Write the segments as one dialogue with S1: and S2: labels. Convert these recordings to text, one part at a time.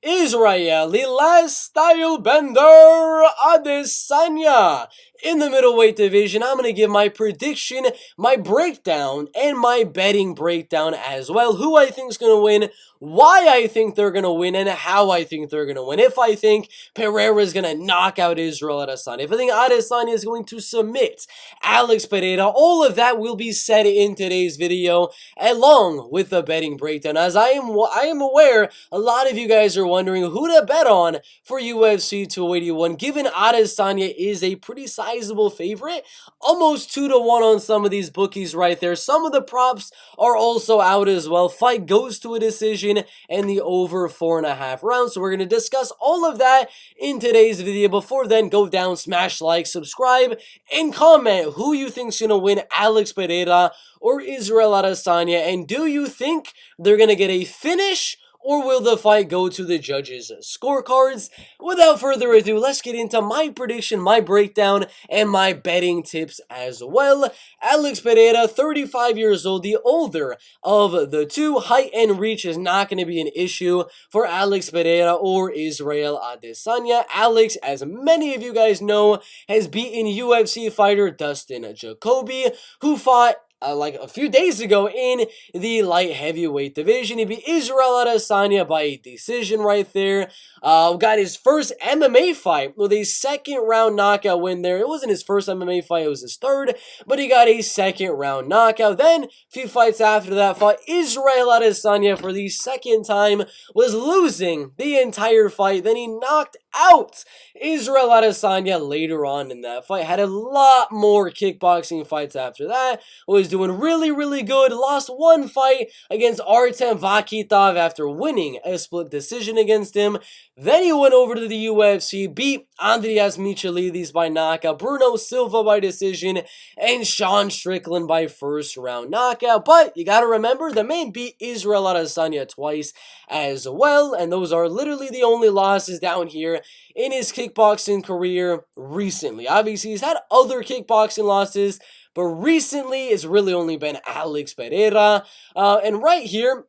S1: Israeli last style bender Adesanya. In the middleweight division, I'm going to give my prediction, my breakdown, and my betting breakdown as well. Who I think is going to win, why I think they're going to win, and how I think they're going to win. If I think Pereira is going to knock out Israel Adesanya, if I think Adesanya is going to submit Alex Pereira, all of that will be said in today's video, along with the betting breakdown. As I am aware, a lot of you guys are wondering who to bet on for UFC 281, given Adesanya is a pretty sizable favorite, almost 2-1 on some of these bookies right there. Some of the props are also out as well. Fight goes to a decision and the over 4.5 rounds. So we're going to discuss all of that in today's video. Before then, go down, smash like, subscribe, and comment who you think's going to win, Alex Pereira or Israel Adesanya, and do you think they're going to get a finish, or will the fight go to the judges' scorecards? Without further ado, let's get into my prediction, my breakdown, and my betting tips as well. Alex Pereira, 35 years old, the older of the two. Height and reach is not going to be an issue for Alex Pereira or Israel Adesanya. Alex, as many of you guys know, has beaten UFC fighter Dustin Jacoby, who fought like a few days ago in the light heavyweight division. He beat Israel Adesanya by a decision right there. Got his first MMA fight with a second round knockout win there. It wasn't his first MMA fight, it was his third, but he got a second round knockout. Then, a few fights after that, fought Israel Adesanya for the second time, was losing the entire fight. Then he knocked out Israel Adesanya later on in that fight. Had a lot more kickboxing fights after that. Was doing really good. Lost one fight against Artem Vakitov after winning a split decision against him. Then he went over to the UFC, beat Andreas Michailidis by knockout, Bruno Silva by decision, and Sean Strickland by first round knockout. But you gotta remember, the man beat Israel Adesanya twice as well, and those are literally the only losses down here in his kickboxing career recently. Obviously, he's had other kickboxing losses, but recently it's really only been Alex Pereira. And right here,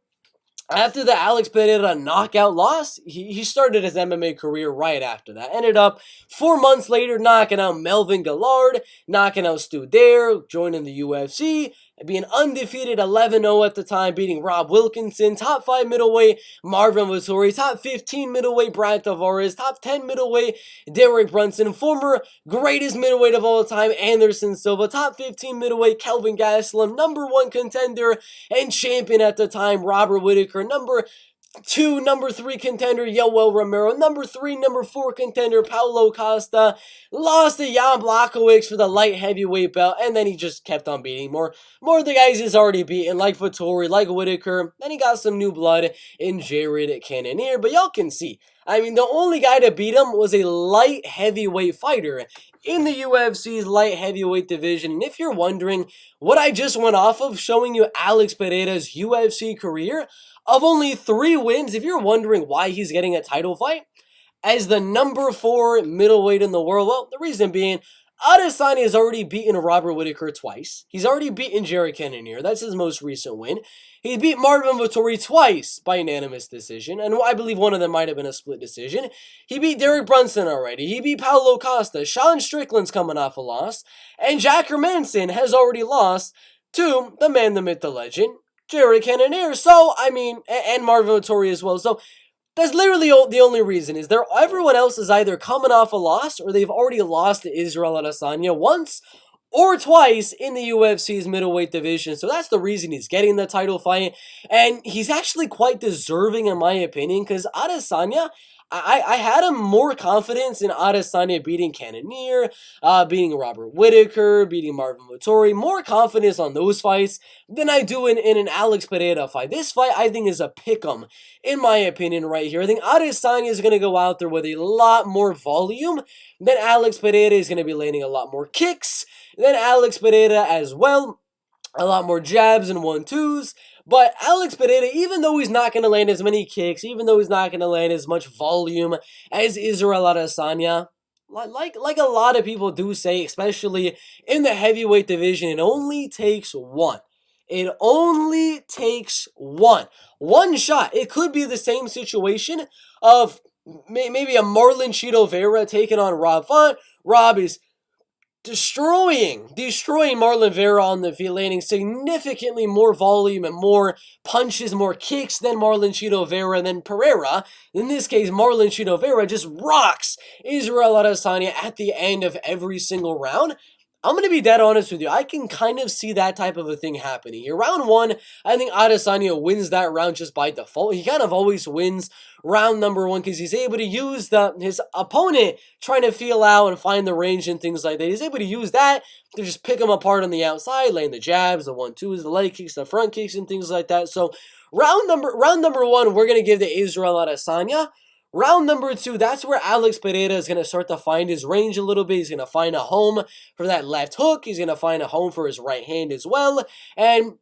S1: after the Alex Pereira knockout loss, he started his MMA career right after that. Ended up 4 months later knocking out Melvin Gillard, knocking out Stu Dare, joining the UFC, being undefeated 11-0 at the time, beating Rob Wilkinson, top 5 middleweight Marvin Vettori, top 15 middleweight Brad Tavares, top 10 middleweight Derek Brunson, former greatest middleweight of all time Anderson Silva, top 15 middleweight Kelvin Gastelum, number 1 contender and champion at the time Robert Whittaker, number 3 contender Yoel Romero, number 3, number 4 contender Paulo Costa, lost to Jan Blachowicz for the light heavyweight belt, and then he just kept on beating more of the guys he's already beaten, like Vettori, like Whittaker. Then he got some new blood in Jared Cannonier, but y'all can see, I mean, the only guy to beat him was a light heavyweight fighter in the UFC's light heavyweight division. And if you're wondering what I just went off of, showing you Alex Pereira's UFC career of only 3 wins, if you're wondering why he's getting a title fight as the number 4 middleweight in the world, well, the reason being, Adesanya has already beaten Robert Whittaker twice. He's already beaten Jared Cannonier. That's his most recent win. He beat Marvin Vettori twice by unanimous decision, and I believe one of them might have been a split decision. He beat Derek Brunson already. He beat Paulo Costa. Sean Strickland's coming off a loss. And Jack Hermanson has already lost to the man, the myth, the legend, Jared Cannonier. So, I mean, and Marvin Vettori as well. So, that's literally the only reason. Is there everyone else is either coming off a loss or they've already lost to Israel Adesanya once or twice in the UFC's middleweight division. So that's the reason he's getting the title fight. And he's actually quite deserving in my opinion, because Adesanya, I had him more confidence in Adesanya beating Cannonier, beating Robert Whittaker, beating Marvin Vettori, more confidence on those fights than I do in an Alex Pereira fight. This fight, I think, is a pick'em, in my opinion, right here. I think Adesanya is going to go out there with a lot more volume than Alex Pereira. Is going to be landing a lot more kicks than Alex Pereira as well. A lot more jabs and 1-2s. But Alex Pereira, even though he's not going to land as many kicks, even though he's not going to land as much volume as Israel Adesanya, like a lot of people do say, especially in the heavyweight division, it only takes one. It only takes one shot. It could be the same situation of maybe a Marlon Cheeto Vera taking on Rob Font. Rob is destroying Marlon Vera on the field, landing significantly more volume and more punches, more kicks than Marlon Cheeto Vera. And then Pereira, in this case, Marlon Cheeto Vera just rocks Israel Adesanya at the end of every single round. I'm going to be dead honest with you. I can kind of see that type of a thing happening here. Round one, I think Adesanya wins that round just by default. He kind of always wins round number one because he's able to use his opponent trying to feel out and find the range and things like that. He's able to use that to just pick him apart on the outside, laying the jabs, the 1-2s, the leg kicks, the front kicks, and things like that. So round number one, we're going to give to Israel Adesanya. Round number two, that's where Alex Pereira is going to start to find his range a little bit. He's going to find a home for that left hook. He's going to find a home for his right hand as well. And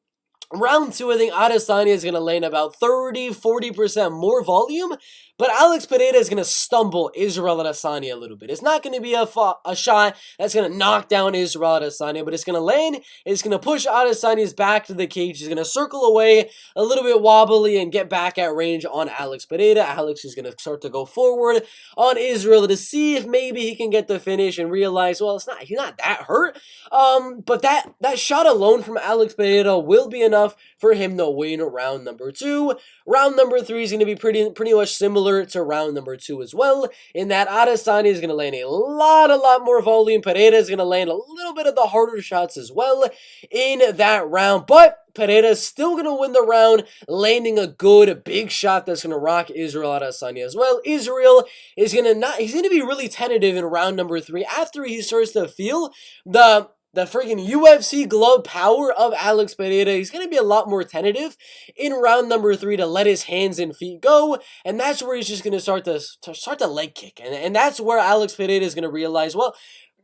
S1: round two, I think Adesanya is going to land about 30-40% more volume, but Alex Pereira is going to stumble Israel Adesanya a little bit. It's not going to be a shot that's going to knock down Israel Adesanya, but it's going to land. It's going to push Adesanya's back to the cage. He's going to circle away a little bit wobbly and get back at range on Alex Pereira. Alex is going to start to go forward on Israel to see if maybe he can get the finish and realize, well, he's not that hurt. But that shot alone from Alex Pereira will be enough for him to win round number two. Round number three is going to be pretty much similar to round number two as well, in that Adesanya is going to land a lot more volume. Pereira is going to land a little bit of the harder shots as well in that round, but Pereira is still going to win the round, landing a good big shot that's going to rock Israel Adesanya as well. Israel is going to be really tentative in round number three after he starts to feel the freaking UFC glove power of Alex Pereira. He's going to be a lot more tentative in round number three to let his hands and feet go, and that's where he's just going to start to leg kick, and that's where Alex Pereira is going to realize, well,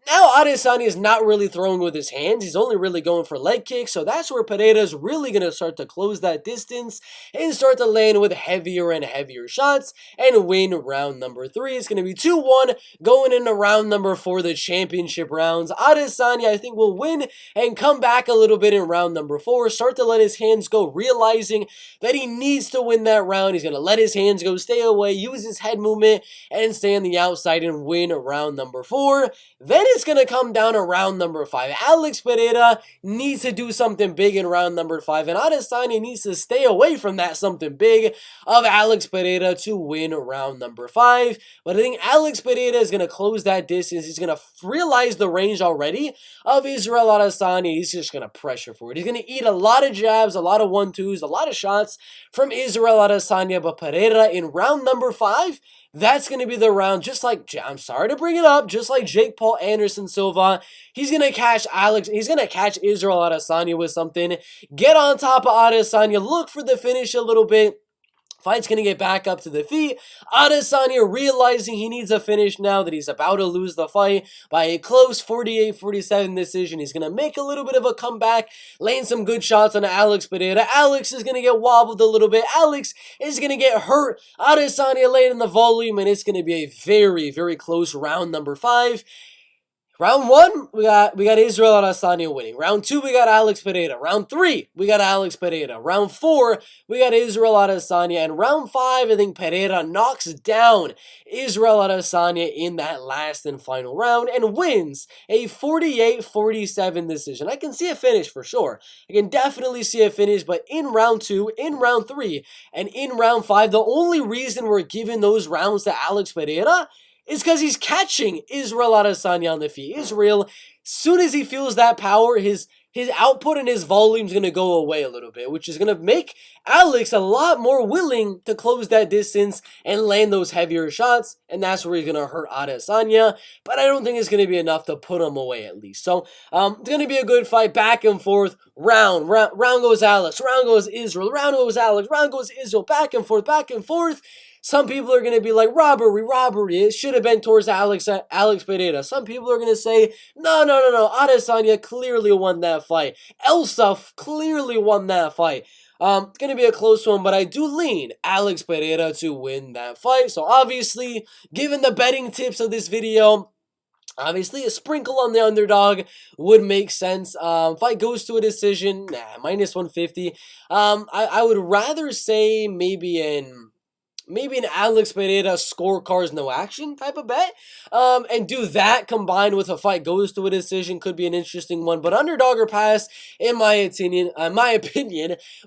S1: now Adesanya is not really throwing with his hands. He's only really going for leg kicks. So that's where Pereira is really going to start to close that distance and start to land with heavier and heavier shots and win round number three. It's going to be 2-1 going into round number four, the championship rounds. Adesanya, I think, will win and come back a little bit in round number four, start to let his hands go, realizing that he needs to win that round. He's going to let his hands go, stay away, use his head movement, and stay on the outside and win round number four. Then it's going to come down to round number five. Alex Pereira needs to do something big in round number five, and Adesanya needs to stay away from that something big of Alex Pereira to win round number five. But I think Alex Pereira is going to close that distance. He's going to realize the range already of Israel Adesanya. He's just going to pressure for it. He's going to eat a lot of jabs, a lot of 1-2s, a lot of shots from Israel Adesanya. But Pereira in round number five, that's going to be the round, just like, I'm sorry to bring it up, just like Jake Paul Anderson Silva, he's going to catch Israel Adesanya with something, get on top of Adesanya, look for the finish a little bit. Fight's going to get back up to the feet. Adesanya realizing he needs a finish now that he's about to lose the fight by a close 48-47 decision. He's going to make a little bit of a comeback, laying some good shots on Alex Pereira. Alex is going to get wobbled a little bit. Alex is going to get hurt. Adesanya laying in the volume, and it's going to be a very, very close round number five. Round one, we got Israel Adesanya winning. Round two, we got Alex Pereira. Round three, we got Alex Pereira. Round four, we got Israel Adesanya. And round five, I think Pereira knocks down Israel Adesanya in that last and final round and wins a 48-47 decision. I can see a finish for sure. I can definitely see a finish, but in round two, in round three, and in round five, the only reason we're giving those rounds to Alex Pereira is because he's catching Israel Adesanya on the feet. Israel, soon as he feels that power, his output and his volume is going to go away a little bit, which is going to make Alex a lot more willing to close that distance and land those heavier shots, and that's where he's going to hurt Adesanya, but I don't think it's going to be enough to put him away at least. So it's going to be a good fight, back and forth, round goes Alex, round goes Israel, round goes Alex, round goes Israel, back and forth, back and forth. Some people are going to be like, robbery. It should have been towards Alex Pereira. Some people are going to say, no. Adesanya clearly won that fight. Elsa clearly won that fight. Going to be a close one, but I do lean Alex Pereira to win that fight. So obviously, given the betting tips of this video, Obviously, a sprinkle on the underdog would make sense. Fight goes to a decision, minus 150. I would rather say maybe an Alex Pereira scorecards no action type of bet. And do that combined with a fight goes to a decision could be an interesting one. But underdog or pass, in my opinion,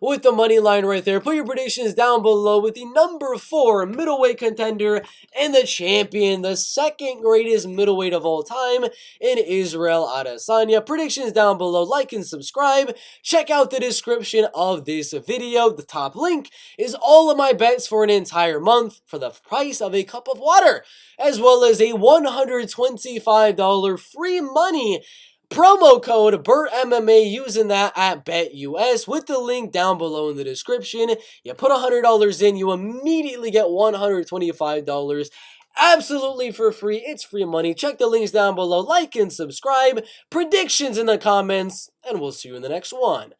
S1: with the money line right there. Put your predictions down below with the number 4 middleweight contender and the champion, the second greatest middleweight of all time in Israel Adesanya. Predictions down below. Like and subscribe. Check out the description of this video. The top link is all of my bets for an entire month for the price of a cup of water, as well as a $125 free money promo code Bert MMA, using that at BetUS with the link down below in the description. You put $100 in, you immediately get $125 absolutely for free. It's free money. Check the links down below, like and subscribe, predictions in the comments, and we'll see you in the next one.